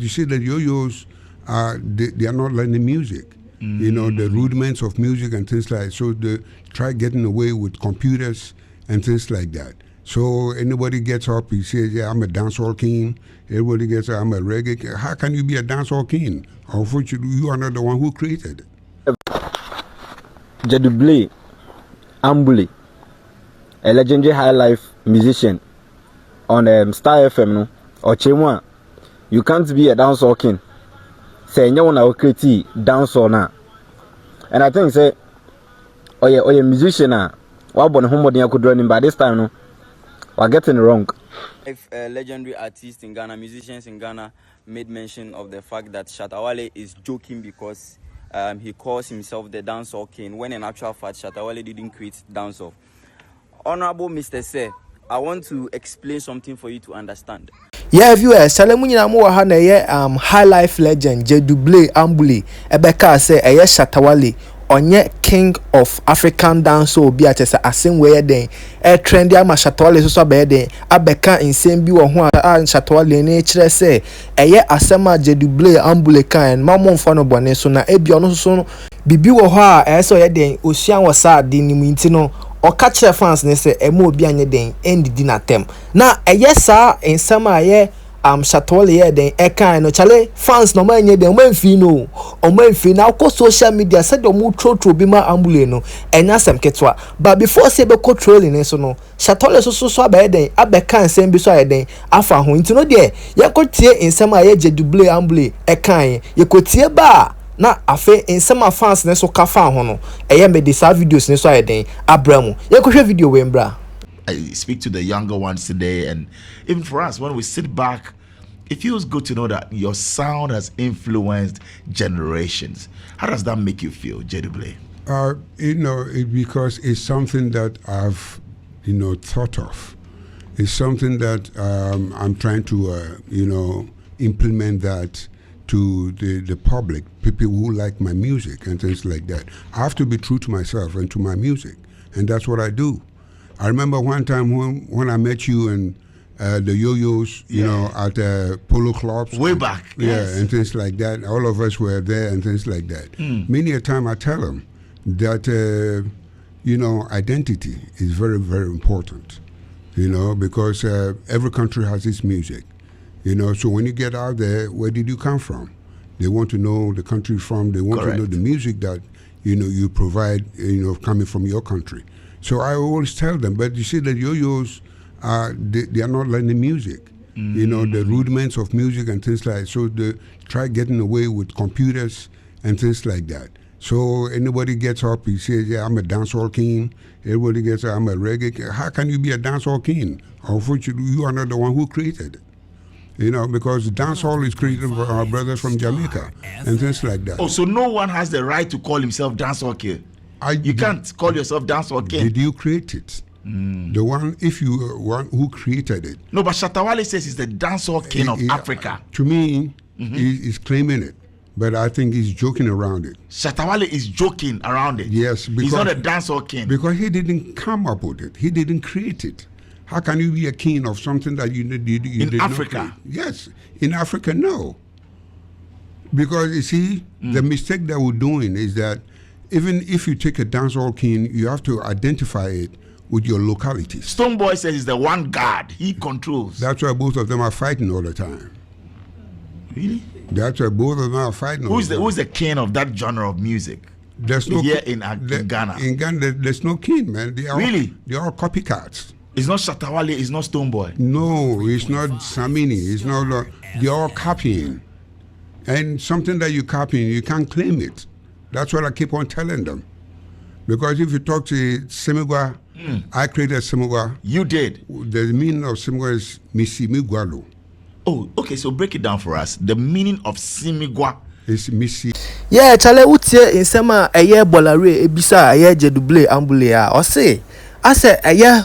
You see that yo-yos they are not learning music. You know, the rudiments of music and things like that. So they try getting away with computers and things like that. So anybody gets up, he says, yeah, I'm a dancehall king. Everybody gets up, I'm a reggae king. How can you be a dancehall king? Unfortunately, you are not the one who created it. Gyedu-Blay Ambolley, a legendary high life musician on Star FM, no? Or Chemwa, you can't be a dancehall king. Say no one will create dancehall now. And I think say, oh yeah, musician now. What about home body I could run him by this time, no? We're getting it wrong. If legendary artists in Ghana, musicians in Ghana made mention of the fact that Shatta Wale is joking because he calls himself the dancehall king, when in actual fact Shatta Wale didn't create dancehall. Honorable Mr. Sir, I want to explain something for you to understand. Yeah, viewers, Salamunya mo ha na ye high life legend Gyedu-Blay Ambolley ebeka say Shatta Wale onye king of African dancehall bi atese asen we den trendy ama Shatta Wale so be den abeka nsem bi wo ho a Shatta Wale ne kire say asema Gyedu-Blay Ambolley kan mamon fa no bone so na ebi ono so bibi wo ho a so ye den osian wo sa de ni mu nti no o catch the fans ne say emo obi anye den end di na tem na sa ensama Shatta Wale den kan no chale fans no ma anye den o manfi no o manfi na ko social media said o mu trotro bi ma Ambolley no enya sem ketwa but before say be controlling so no Shatta Wale so aba den abeka nsem bi so den afa ho nti no de ye ko tie ensama Gyedu-Blay Ambolley kan ye ko tie ba na afe ensema fans ne so ka fa ho no me de sa videos ne so ayeden abramu ye ko hwe video we mbra. I speak to the younger ones today, and even for us, when we sit back, it feels good to know that your sound has influenced generations. How does that make you feel, Gyedu-Blay? You know, because it's something that I've, thought of. It's something that I'm trying to, implement that to the public, people who like my music and things like that. I have to be true to myself and to my music, and that's what I do. I remember one time when I met you and the yo-yos, at polo clubs. Way back. Yeah, and things like that. All of us were there and things like that. Many a time I tell them that, identity is very, very important, because every country has its music. So when you get out there, where did you come from? They want to know the country from. They want to know the music that, you provide, coming from your country. So I always tell them, but you see that yo-yos, they are not learning music. The rudiments of music and things like that. So they try getting away with computers and things like that. So anybody gets up, he says, yeah, I'm a dancehall king. Everybody gets up, I'm a reggae king. How can you be a dancehall king? Unfortunately, you are not the one who created it. Because dancehall is created by our brothers from Jamaica and things like that. Oh, so no one has the right to call himself dancehall king? You can't call yourself dancehall king. Did you create it? The one, if you were one who created it. No, but Shatta Wale says he's the dancehall king of Africa. To me, he's claiming it, but I think he's joking around it. Shatta Wale is joking around it. Yes, because he's not a dancehall king. Because he didn't come up with it. He didn't create it. How can you be a king of something that you did in Africa? Yes, in Africa, no. Because you see, the mistake that we're doing is that even if you take a dancehall king, you have to identify it with your locality. Stonebwoy says he's the one God. He controls. That's why both of them are fighting all the time. Really? That's why both of them are fighting all the time. Who's the king of that genre of music? There's no here in Ghana. In Ghana, there's no king, man. They're all copycats. It's not Shatta Wale, it's not Stonebwoy. No, it's not Samini. It's not. They're all copying. And something that you're copying, you can't claim it. That's what I keep on telling them. Because if you talk to Semigwa, I created Semigwa. You did? The meaning of Semigwa is Misi Migwalo. Oh, okay, so break it down for us. The meaning of Semigwa is Misi. Yeah, chale utie insema bolare ebisa Gyedu-Blay Ambolley or say I say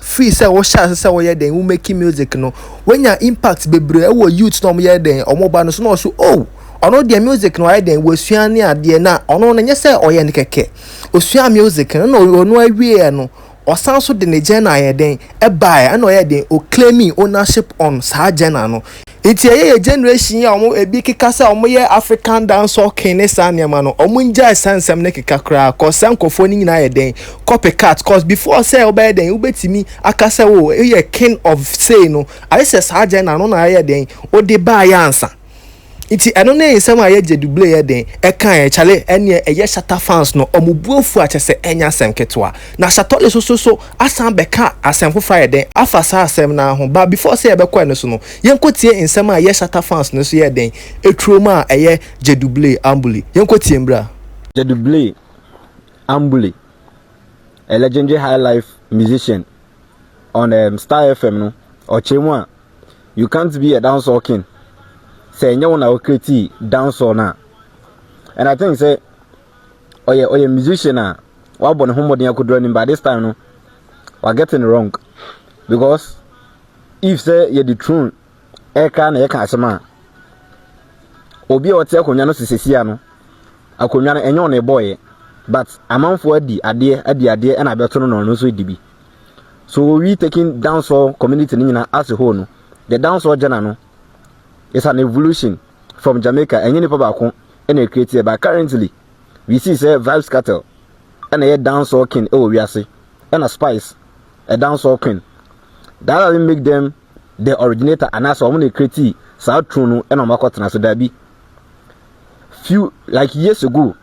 free say wo sha say wo then who making music no when your impact bebre wo youth no ye then omoba no so oh ono dia music no then wo suane ade na ono na nyese oye ne keke osua music no ono awie no ɔsan so de ne genre yɛ den ɛbae ɛna ɔyɛ den o claiming ownership on saa genre no iti ɛyɛ generation a ɔmo ebi keka sɛ ɔmo yɛ African dancehall king ne saa nneɛma no ɔmo ngya sansɛm ne keka koraa kɔsa nkɔfoɔ ne nyinaa yɛ den copycat cause before sɛ ɔbɛyɛ den wobɛtumi aka sɛ wo ɛyɛ king of say no ayɛ sɛ saa genre no na ayɛ den ɔde baayɛ ansa iti ɛno ne nsɛm a yɛ Gyedu-Blay yɛ den ɛka yɛ chale ɛne ɛyɛ Shatta fans no ɔmo buofu akyɛ sɛ ɛnya asɛm ketewa na Shatta le so asan bɛka asɛm fofa yɛ den afa saa asɛm na ho ba before sɛ yɛbɛkɔ ɛno so no yɛnkɔtie nsɛm a yɛ Shatta fans no so yɛ den etruom a ɛyɛ Gyedu-Blay Ambolley yɛnkɔtie mbra. Gyedu-Blay Ambolley, a legendary high life musician on Star FM no or Chemwa, you can't be a dancehall king. Say you wanna create dancehall na, and I think say, oh yeah, musician na, what born home you could run him by this time no, we're getting it wrong, because if say you're the truth, eka sama, obi o te akonya no sisi ano, akonya no enyo na boy, but amanfo adi ade and abeto no so dibi. So we taking dancehall community nyina as a whole no, the dancehall genre no. It's an evolution from Jamaica and any papa and created but currently we see say Vybz Kartel and a dancehall king we are say and a Spice a dancehall king that doesn't make them the originator and as only create South Trunu and on Makotana so that be few like years ago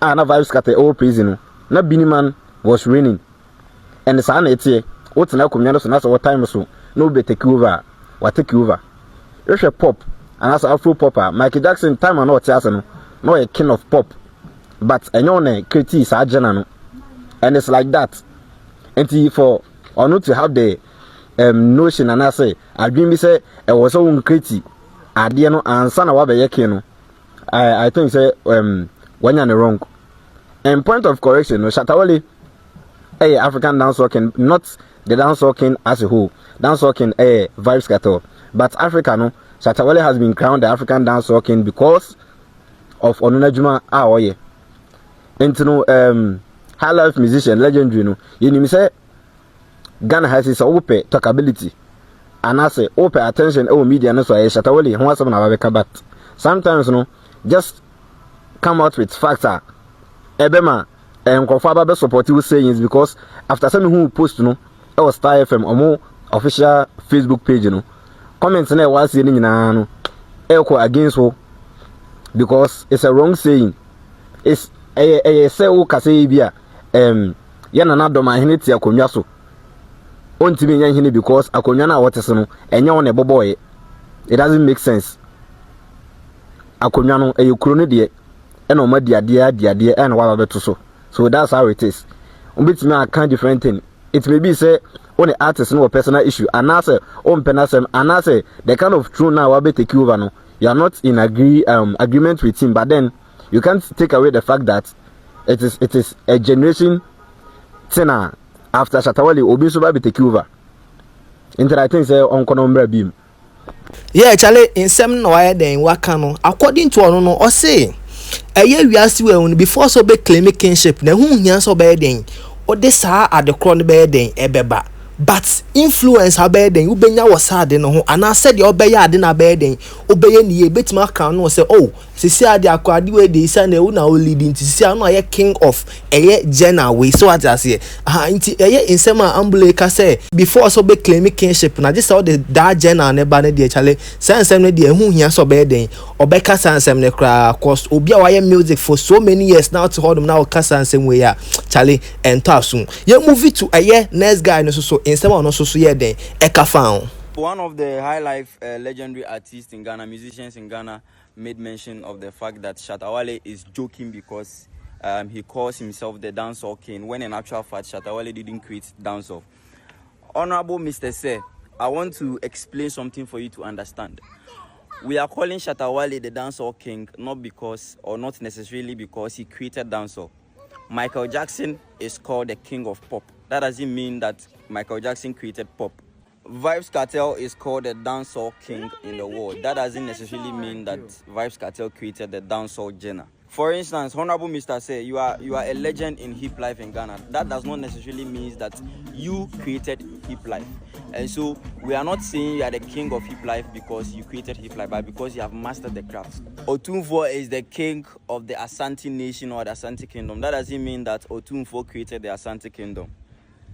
and a Vybz Kartel old prison na Biniman was raining and the sun it's what's now community so that's what time so no be take over what take over. It's a pop, and as Afro popper, Michael Jackson time and not no a king of pop, but a non critique genre, and it's like that. And for or not to have the notion, and I say, I dream say I was so critique, I didn't know and son of Wabe I think say when you're wrong. And point of correction, no Shatta Wale, African dancehall king, not the dancehall king as a whole, dancehall king, Vybz Kartel. But Africa, no, Shatta Wale has been crowned the African dancehall king because of Onunajuma Aoye. And to know, high life musician, legendary, no, you say Ghana has its open talkability, and I say open attention, media, no, so Shatta Wale, who was some of but sometimes, no, just come out with facts. Ebema and Kofaba support you saying because after some who post, no, it was Star FM or more official Facebook page, you know. Comments na was saying no echo against ho because it's a wrong saying. It's a say o kase bia ya na do ma hene ti akonwa so ontimi nya hene because akonwa na wotese no enya won eboboye. It doesn't make sense. Akonwa no kuro ne de e na o ma diade e na wa beto so. So that's how it is. Umbitimi aka different thing. It may be say only artist no personal issue and answer on penasem and answer the kind of true now will take over no. You are not in agreement with him, but then you can't take away the fact that it is a generation thing after Shatta Wale obi so ba be take over. Inter I think say on kono beam. Yeah, Charlie, in some no why then waka no according to ono no o say eye wiase we before so be claim kingship na hu hia so be den o de saa adekro no be den ebeba. But influence habe den ubenya wasade no ho ana said the obeya ade na be den obeye niye betima kan no say oh sisi ade akwade we dey say na na o leading sisi ano aye king of eye general we so what say nti eye insem Ambolley ka say before so be claim kingship na just all the that general ne ba ne dey chale sansem ne dey hu hia so be den obeka sansem ne kra cause obi a waye music for so many years now to hold them now ka sansem we ya chale entasun ye move to eye next guy no so one of the high life legendary artists in Ghana, musicians in Ghana, made mention of the fact that Shatta Wale is joking because he calls himself the dancehall king, when in actual fact Shatta Wale didn't create dancehall. Honorable Mr. Sir, I want to explain something for you to understand. We are calling Shatta Wale the dancehall king not because or not necessarily because he created dancehall. Michael Jackson is called the king of pop. That doesn't mean that Michael Jackson created pop. Vybz Kartel is called the dancehall king in the world. That doesn't necessarily mean that Vybz Kartel created the dancehall genre. For instance, Honorable Mr. Say, you are a legend in hip life in Ghana. That does not necessarily mean that you created hip life. And so we are not saying you are the king of hip life because you created hip life, but because you have mastered the craft. Otunfo is the king of the Asante nation or the Asante kingdom. That doesn't mean that Otunfo created the Asante kingdom.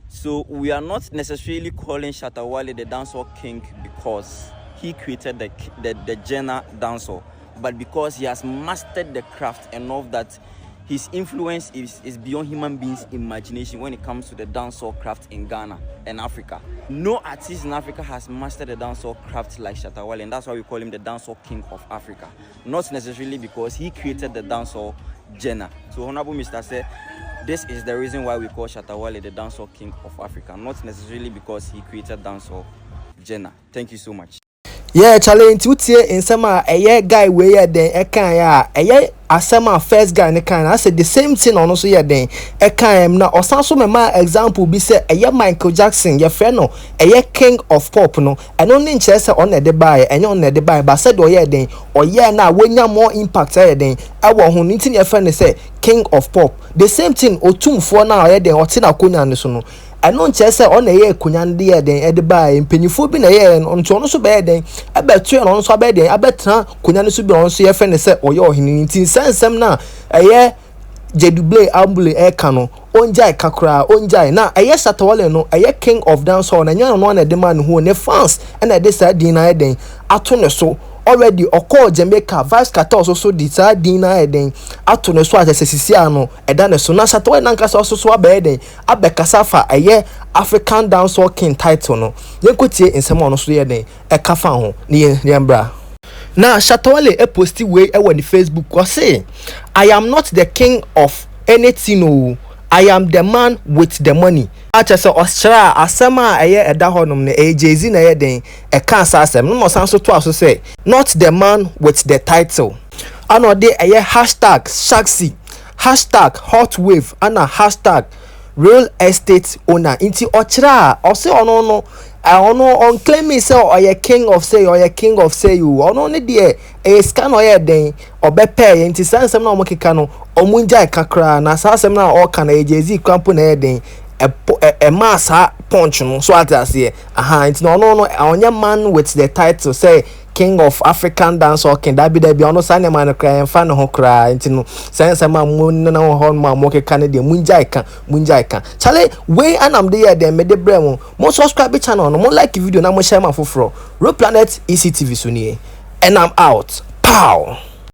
So we are not necessarily calling Shatta Wale the dancehall king because he created the genre dancehall, but because he has mastered the craft enough that his influence is beyond human beings' imagination when it comes to the dancehall craft in Ghana and Africa. No artist in Africa has mastered the dancehall craft like Shatta Wale, and that's why we call him the dancehall king of Africa. Not necessarily because he created the dancehall genre. So Honorable Mr. said, this is the reason why we call Shatta Wale the dancehall king of Africa, not necessarily because he created dancehall genre. Thank you so much. Yeah, challenge utie in sama eye guy we ya den e kan ya eye asema first guy ne kan I said the same thing on so ya den e kan na osan so mema example bi say eye Michael Jackson ye friend no eye king of pop no eno ne nche say on de buy enye on de buy but said oye den oye na wonya more impact ya den e wo ho ntin ye friend say king of pop the same thing otumfo na oye den ote na konya ne so no eno nche say on eye konya de ye den e de buy mpanyifo bi na ye nto no so be den abetu no so be den abetra konya ne so bi on so ye friend say oye ohini ntin sensem na eye Gyedu-Blay Ambolley kano onjai kakra onjai na eye Shatta Wale no eye king of dancehall na nya no na de man hu ne fans na de sa din na eden ato ne so already okọ Jamaica vice cartel so di sa din na eden ato ne so asesisi ano eda ne so na Shatta Wale nanka so aba eden abekasa fa eye African Dancehall King title no yenkotie nsem ono so ye den kafa ho ne mbra. Now Shatta Wale posti way on the Facebook was say I am not the king of anything, no. I am the man with the money. Acha say Australia asema aye eda honum ne AJZ na ye den e kan sa asem no san so to aso say not the man with the title. Ano de aye hashtag Shaxi, hashtag hot wave ana hashtag real estate owner inti ochra o say ono no on claim me say or you king of say or you king of say you ono ne de e scan or ye den obepe inti sansem na omokeka no omunja kakra na sansem na o kana AJZ kwampo na ye den e massa punch no so atase aha inti no onye man with the title say king of African Dancehall King that be ono sane man kra enfa no ho kra inti no sansem ma mun na ho ma omokeka ne de munja ka chale we anam de ye dem me de brem mo subscribe channel no mo like video na mo share ma foforo Real Planet ECTV so nie and I'm out. Pow.